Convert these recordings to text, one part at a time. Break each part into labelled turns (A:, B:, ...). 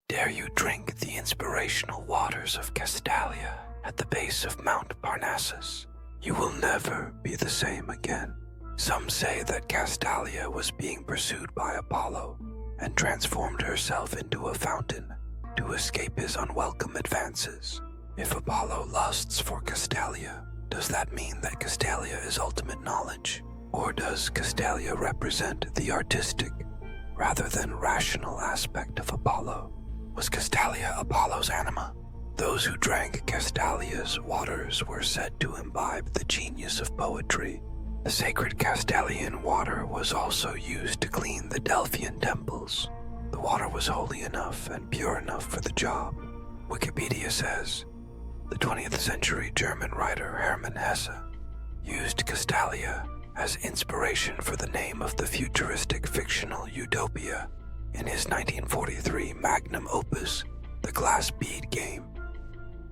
A: Dare you drink the inspirational waters of Castalia at the base of Mount Parnassus? You will never be the same again. Some say that Castalia was being pursued by Apollo and transformed herself into a fountain to escape his unwelcome advances. If Apollo lusts for Castalia, does that mean that Castalia is ultimate knowledge? Or does Castalia represent the artistic rather than rational aspect of Apollo? Was Castalia Apollo's anima? Those who drank Castalia's waters were said to imbibe the genius of poetry. The sacred Castalian water was also used to clean the Delphian temples. The water was holy enough and pure enough for the job. Wikipedia says, the 20th century German writer Hermann Hesse used Castalia as inspiration for the name of the futuristic fictional utopia in his 1943 magnum opus, The Glass Bead Game.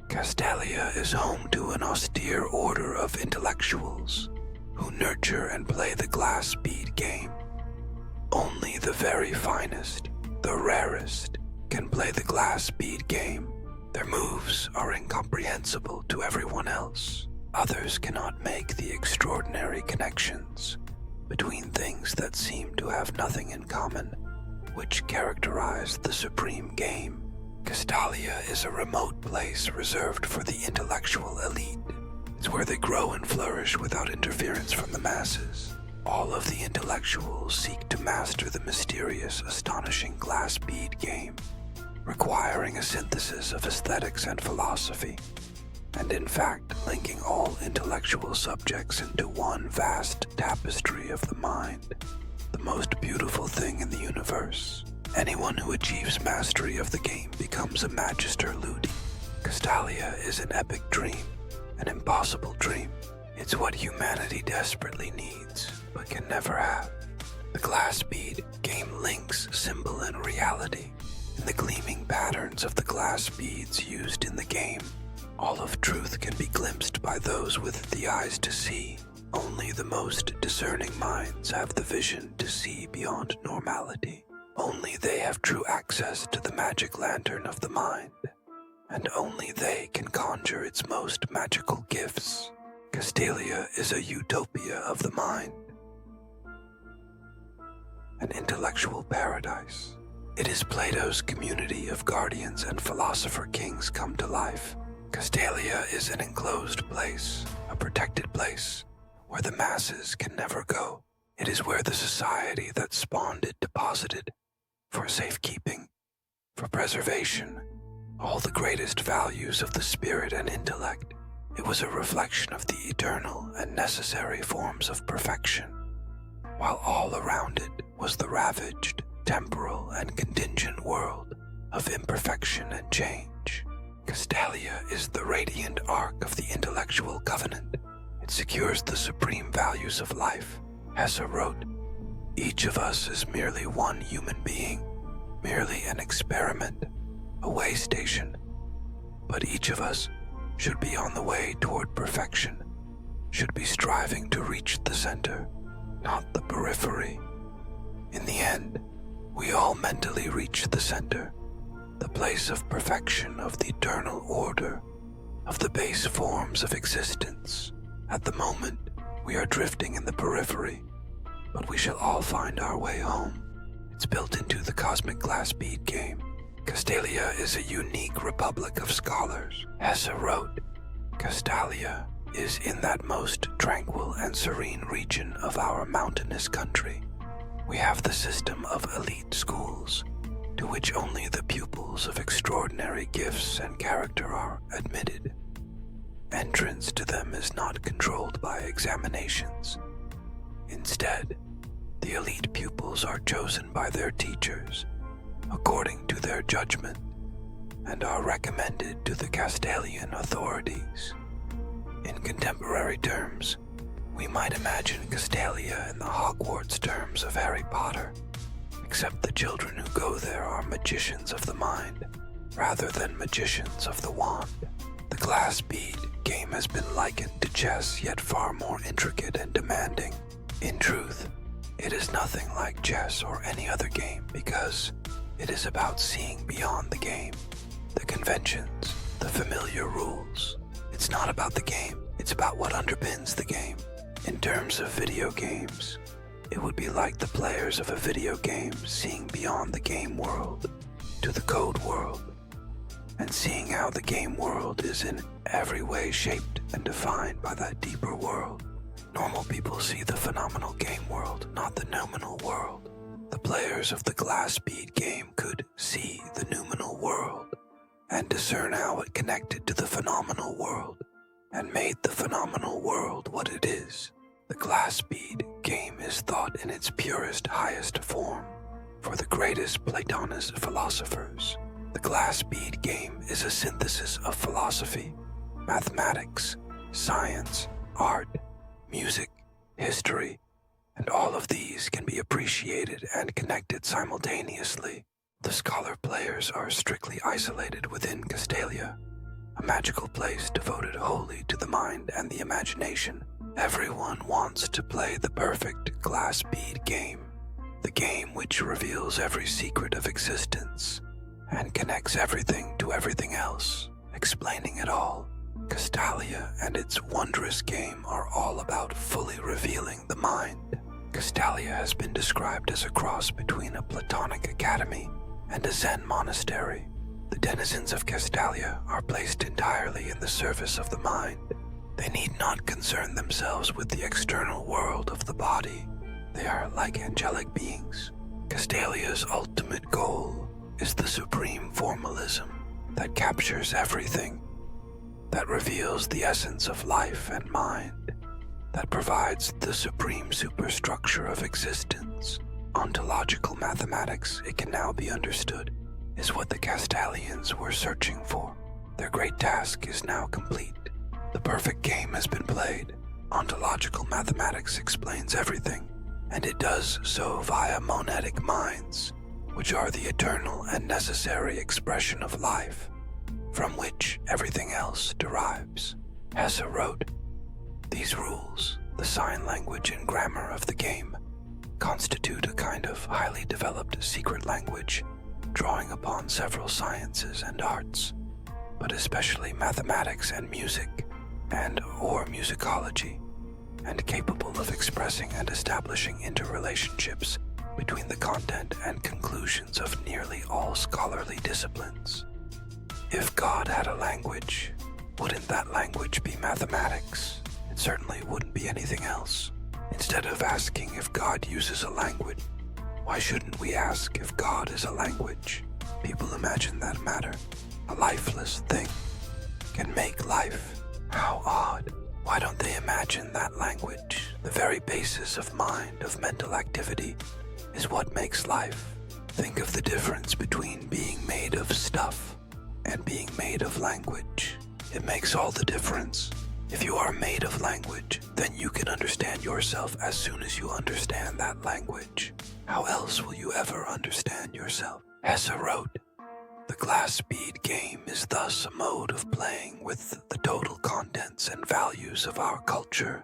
A: Castalia is home to an austere order of intellectuals who nurture and play the glass bead game. Only the very finest, the rarest, can play the glass bead game. Their moves are incomprehensible to everyone else. Others cannot make the extraordinary connections between things that seem to have nothing in common, which characterize the supreme game. Castalia is a remote place reserved for the intellectual elite. It's where they grow and flourish without interference from the masses. All of the intellectuals seek to master the mysterious, astonishing glass bead game, requiring a synthesis of aesthetics and philosophy, and in fact linking all intellectual subjects into one vast tapestry of the mind, the most beautiful thing in the universe. Anyone who achieves mastery of the game becomes a Magister Ludi. Castalia is an epic dream, an impossible dream. It's what humanity desperately needs, but can never have. The glass bead game links symbol and reality in the gleaming patterns of the glass beads used in the game. All of truth can be glimpsed by those with the eyes to see. Only the most discerning minds have the vision to see beyond normality. Only they have true access to the magic lantern of the mind, and only they can conjure its most magical gifts. Castalia is a utopia of the mind, an intellectual paradise. It is Plato's community of guardians and philosopher kings come to life. Castalia is an enclosed place, a protected place, where the masses can never go. It is where the society that spawned it deposited, for safekeeping, for preservation, all the greatest values of the spirit and intellect. It was a reflection of the eternal and necessary forms of perfection, while all around it was the ravaged, temporal and contingent world of imperfection and change. Castalia is the radiant arc of the intellectual covenant. It secures the supreme values of life. Hesse wrote, "Each of us is merely one human being, merely an experiment, a way station. But each of us should be on the way toward perfection, should be striving to reach the center, not the periphery. In the end, we all mentally reach the center, the place of perfection of the eternal order, of the base forms of existence. At the moment, we are drifting in the periphery, but we shall all find our way home. It's built into the cosmic glass bead game. Castalia is a unique republic of scholars." Hesse wrote, "Castalia is in that most tranquil and serene region of our mountainous country. We have the system of elite schools, to which only the pupils of extraordinary gifts and character are admitted. Entrance to them is not controlled by examinations. Instead, the elite pupils are chosen by their teachers according to their judgment and are recommended to the Castalian authorities. In contemporary terms, we might imagine Castalia in the Hogwarts terms of Harry Potter, except the children who go there are magicians of the mind rather than magicians of the wand. The glass bead game has been likened to chess, yet far more intricate and demanding. In truth, it is nothing like chess or any other game because It is about seeing beyond the game, the conventions, the familiar rules. It's not about the game, it's about what underpins the game. In terms of video games, it would be like the players of a video game seeing beyond the game world to the code world, and seeing how the game world is in every way shaped and defined by that deeper world. Normal people see the phenomenal game world, not the noumenal world. The players of the glass bead game could see the noumenal world and discern how it connected to the phenomenal world and made the phenomenal world what it is. The glass bead game is thought in its purest, highest form for the greatest Platonist philosophers. The glass bead game is a synthesis of philosophy, mathematics, science, art, music, history, and all of these can be appreciated and connected simultaneously. The scholar players are strictly isolated within Castalia, a magical place devoted wholly to the mind and the imagination. Everyone wants to play the perfect glass bead game, the game which reveals every secret of existence and connects everything to everything else, explaining it all. Castalia and its wondrous game are all about fully revealing the mind. Castalia has been described as a cross between a Platonic academy and a Zen monastery. The denizens of Castalia are placed entirely in the service of the mind. They need not concern themselves with the external world of the body. They are like angelic beings. Castalia's ultimate goal is the supreme formalism that captures everything, that reveals the essence of life and mind, that provides the supreme superstructure of existence. Ontological mathematics, it can now be understood, is what the Castalians were searching for. Their great task is now complete. The perfect game has been played. Ontological mathematics explains everything, and it does so via monadic minds, which are the eternal and necessary expression of life, from which everything else derives. Hesse wrote, "These rules, the sign language and grammar of the game, constitute a kind of highly developed secret language, drawing upon several sciences and arts, but especially mathematics and music, or musicology, and capable of expressing and establishing interrelationships between the content and conclusions of nearly all scholarly disciplines. If God had a language, wouldn't that language be mathematics? It certainly wouldn't be anything else. Instead of asking if God uses a language, why shouldn't we ask if God is a language? People imagine that matter, a lifeless thing, can make life. How odd. Why don't they imagine that language, the very basis of mind, of mental activity, is what makes life? Think of the difference between being made of stuff and being made of language. It makes all the difference. If you are made of language, then you can understand yourself as soon as you understand that language. How else will you ever understand yourself? Hesse wrote, "The glass bead game is thus a mode of playing with the total contents and values of our culture.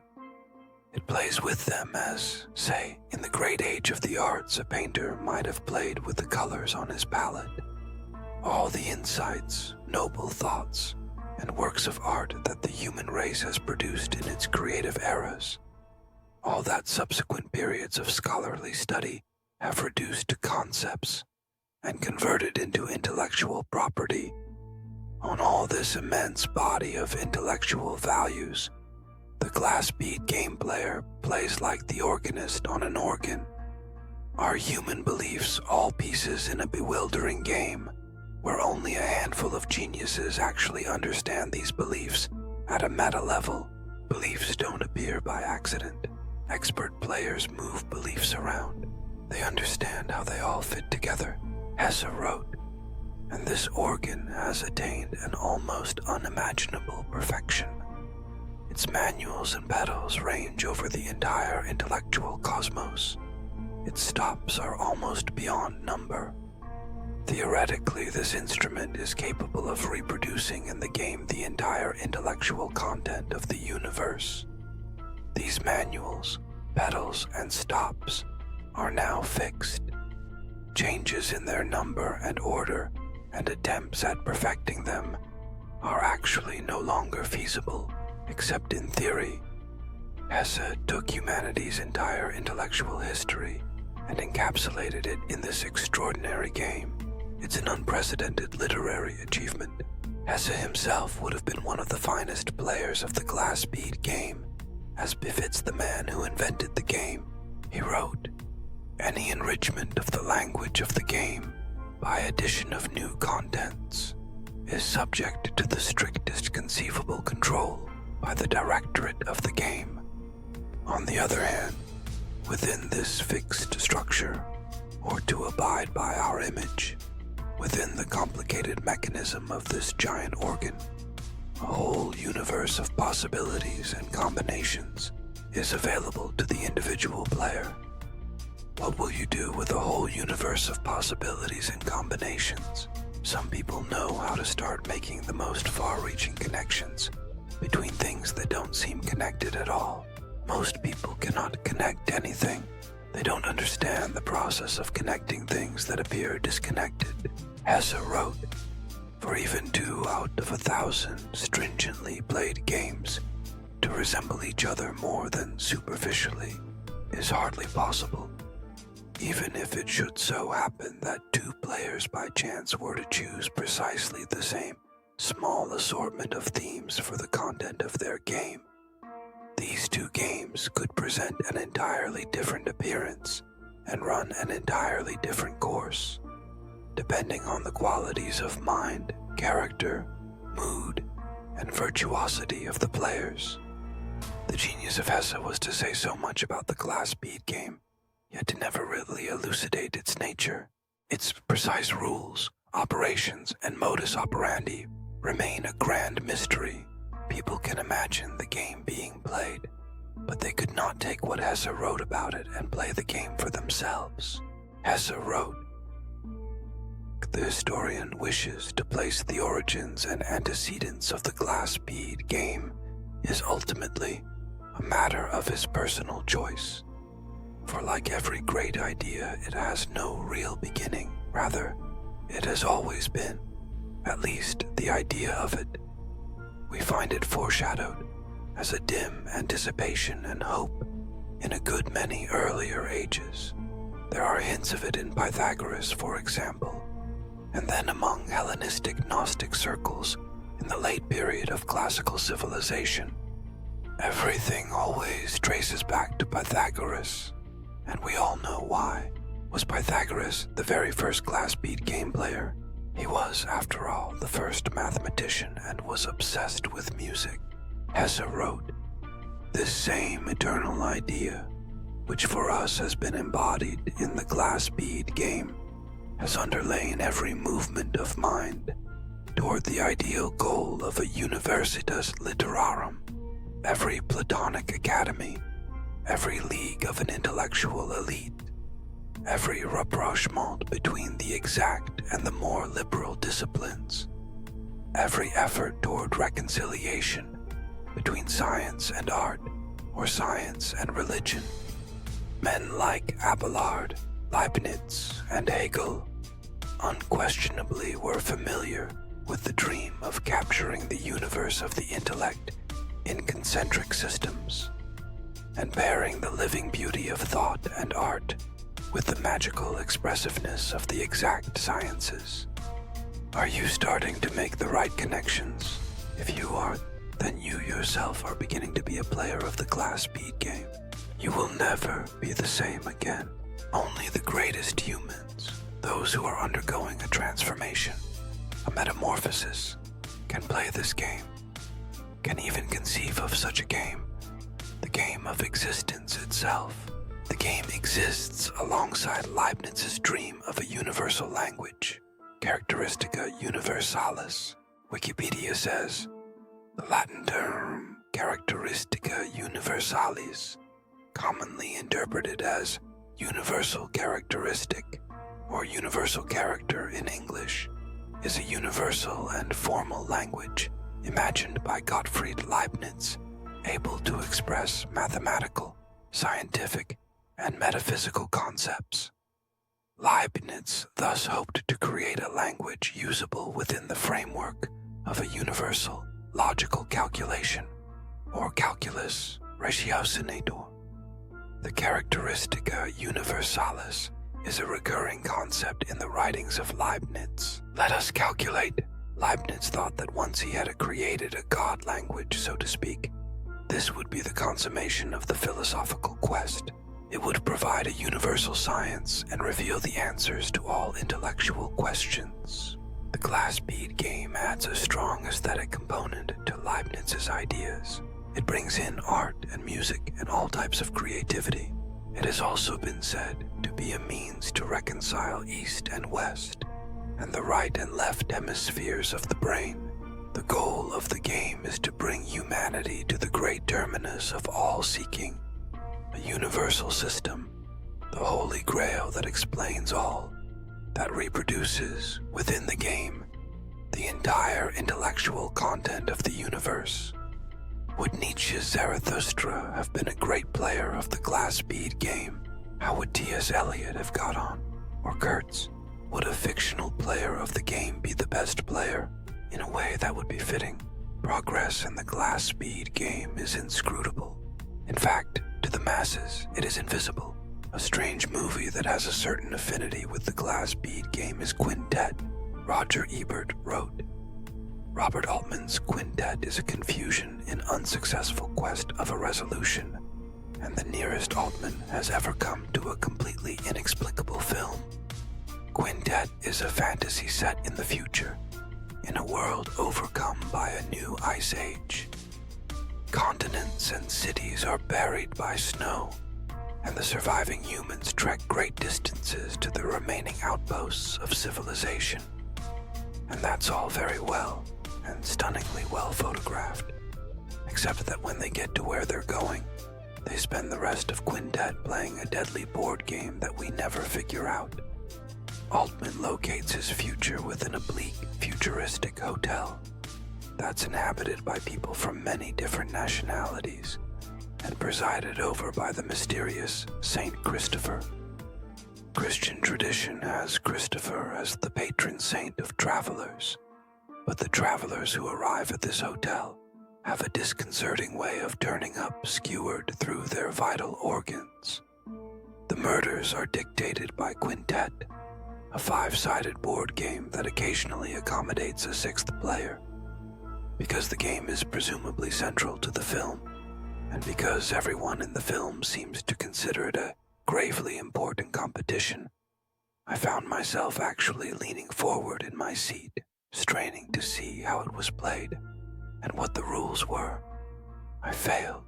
A: It plays with them as, say, in the great age of the arts, a painter might have played with the colors on his palette. All the insights, noble thoughts, and works of art that the human race has produced in its creative eras, all that subsequent periods of scholarly study have reduced to concepts and converted into intellectual property. On all this immense body of intellectual values, the glass bead game player plays like the organist on an organ. Are human beliefs all pieces in a bewildering game, where only a handful of geniuses actually understand these beliefs at a meta level? Beliefs don't appear by accident. Expert players move beliefs around. They understand how they all fit together," Hesse wrote, "and this organ has attained an almost unimaginable perfection. Its manuals and pedals range over the entire intellectual cosmos. Its stops are almost beyond number. Theoretically, this instrument is capable of reproducing in the game the entire intellectual content of the universe. These manuals, pedals, and stops are now fixed. changes in their number and order and attempts at perfecting them are actually no longer feasible, except in theory. Hesse took humanity's entire intellectual history and encapsulated it in this extraordinary game. It's an unprecedented literary achievement. Hesse himself would have been one of the finest players of the glass bead game, as befits the man who invented the game. He wrote, "Any enrichment of the language of the game by addition of new contents is subject to the strictest conceivable control by the directorate of the game. On the other hand, within this fixed structure, or to abide by our image, within the complicated mechanism of this giant organ, a whole universe of possibilities and combinations is available to the individual player. What will you do with a whole universe of possibilities and combinations? Some people know how to start making the most far-reaching connections between things that don't seem connected at all. Most people cannot connect anything. They don't understand the process of connecting things that appear disconnected." Hesse wrote, "For even 2 out of 1,000 stringently played games to resemble each other more than superficially is hardly possible. Even if it should so happen that 2 players by chance were to choose precisely the same small assortment of themes for the content of their game, these 2 games could present an entirely different appearance and run an entirely different course, depending on the qualities of mind, character, mood, and virtuosity of the players." The genius of Hesse was to say so much about the glass bead game, yet to never really elucidate its nature. Its precise rules, operations, and modus operandi remain a grand mystery. People can imagine the game being played, but they could not take what Hesse wrote about it and play the game for themselves. Hesse wrote, "The historian wishes to place the origins and antecedents of the glass bead game is ultimately a matter of his personal choice. For like every great idea, it has no real beginning. Rather, it has always been, at least the idea of it. We find it foreshadowed as a dim anticipation and hope in a good many earlier ages. There are hints of it in Pythagoras, for example, and then among Hellenistic Gnostic circles in the late period of classical civilization. Everything always traces back to Pythagoras, and we all know why. Was Pythagoras the very first glass bead game player? He was, after all, the first mathematician and was obsessed with music." Hesse wrote, "This same eternal idea, which for us has been embodied in the glass bead game, has underlain every movement of mind toward the ideal goal of a universitas literarum, every Platonic academy, every league of an intellectual elite, every rapprochement between the exact and the more liberal disciplines, every effort toward reconciliation between science and art, or science and religion. Men like Abelard, Leibniz, and Hegel unquestionably were familiar with the dream of capturing the universe of the intellect in concentric systems, and pairing the living beauty of thought and art with the magical expressiveness of the exact sciences. Are you starting to make the right connections? If you are, then you yourself are beginning to be a player of the glass bead game. You will never be the same again. Only the greatest humans, those who are undergoing a transformation, a metamorphosis, can play this game, can even conceive of such a game, the game of existence itself. The game exists alongside Leibniz's dream of a universal language, characteristica universalis. Wikipedia says, the Latin term characteristica universalis, commonly interpreted as universal characteristic or universal character in English, is a universal and formal language imagined by Gottfried Leibniz, able to express mathematical, scientific, and metaphysical concepts. Leibniz thus hoped to create a language usable within the framework of a universal logical calculation, or calculus ratiocinator. The characteristica universalis is a recurring concept in the writings of Leibniz. Let us calculate. Leibniz thought that once he had created a god language, so to speak, this would be the consummation of the philosophical quest. It would provide a universal science and reveal the answers to all intellectual questions. The glass bead game adds a strong aesthetic component to Leibniz's ideas. It brings in art and music and all types of creativity. It has also been said to be a means to reconcile East and West, and the right and left hemispheres of the brain. The goal of the game is to bring humanity to the great terminus of all seeking, a universal system, the holy grail that explains all, that reproduces, within the game, the entire intellectual content of the universe. Would Nietzsche's Zarathustra have been a great player of the glass bead game? How would T.S. Eliot have got on? Or Kurtz? Would a fictional player of the game be the best player? In a way that would be fitting. Progress in the glass bead game is inscrutable. In fact, to the masses, it is invisible. A strange movie that has a certain affinity with the glass bead game is Quintet. Roger Ebert wrote, Robert Altman's Quintet is a confusion in unsuccessful quest of a resolution, and the nearest Altman has ever come to a completely inexplicable film. Quintet is a fantasy set in the future, in a world overcome by a new ice age. Continents and cities are buried by snow, and the surviving humans trek great distances to the remaining outposts of civilization. And that's all very well, and stunningly well photographed, except that when they get to where they're going, they spend the rest of Quintet playing a deadly board game that we never figure out. Altman locates his future within a bleak, futuristic hotel that's inhabited by people from many different nationalities and presided over by the mysterious Saint Christopher. Christian tradition has Christopher as the patron saint of travelers, but the travelers who arrive at this hotel have a disconcerting way of turning up skewered through their vital organs. The murders are dictated by Quintet, a 5-sided board game that occasionally accommodates a 6th player. Because the game is presumably central to the film, and because everyone in the film seems to consider it a gravely important competition, I found myself actually leaning forward in my seat, straining to see how it was played and what the rules were. I failed.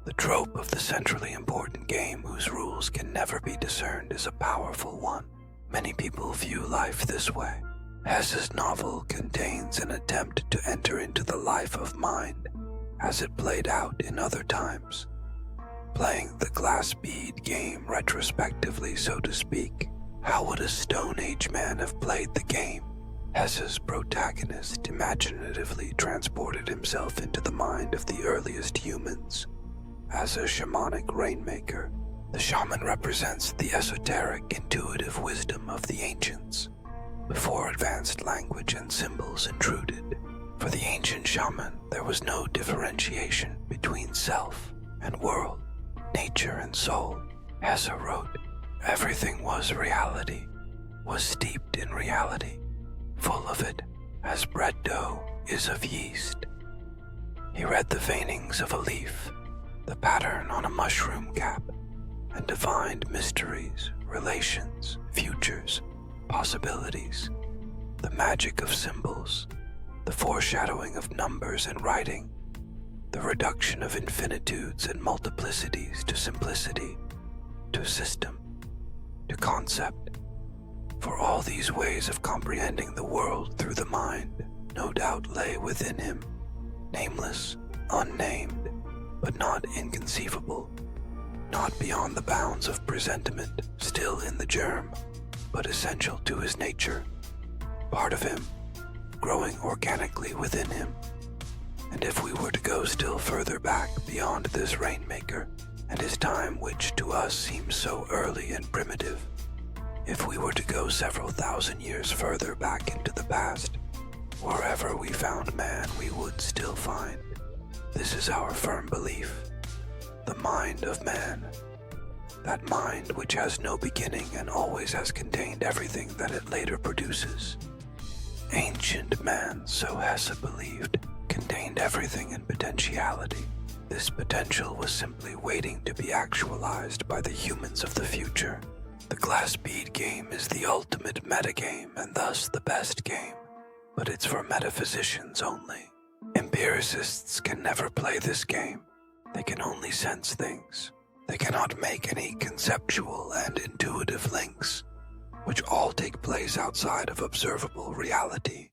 A: The trope of the centrally important game whose rules can never be discerned is a powerful one. Many people view life this way. Hesse's novel contains an attempt to enter into the life of mind as it played out in other times. Playing the glass bead game retrospectively, so to speak, how would a Stone Age man have played the game? Hesse's protagonist imaginatively transported himself into the mind of the earliest humans. As a shamanic rainmaker, the shaman represents the esoteric, intuitive wisdom of the ancients, before advanced language and symbols intruded. For the ancient shaman, there was no differentiation between self and world, nature and soul. Hesse wrote, everything was reality, was steeped in reality, full of it, as bread dough is of yeast. He read the veinings of a leaf, the pattern on a mushroom cap, and divined mysteries, relations, futures, possibilities, the magic of symbols, the foreshadowing of numbers and writing, the reduction of infinitudes and multiplicities to simplicity, to system, to concept. For all these ways of comprehending the world through the mind no doubt lay within him, nameless, unnamed, but not inconceivable, not beyond the bounds of presentiment, still in the germ, but essential to his nature, part of him, growing organically within him. And if we were to go still further back beyond this rainmaker and his time which to us seems so early and primitive, If we were to go several thousand years further back into the past, wherever we found man, we would still find. This is our firm belief. The mind of man. That mind which has no beginning and always has contained everything that it later produces. Ancient man, so Hesse believed, contained everything in potentiality. This potential was simply waiting to be actualized by the humans of the future. The glass bead game is the ultimate metagame and thus the best game, but it's for metaphysicians only. Empiricists can never play this game. They can only sense things. They cannot make any conceptual and intuitive links, which all take place outside of observable reality.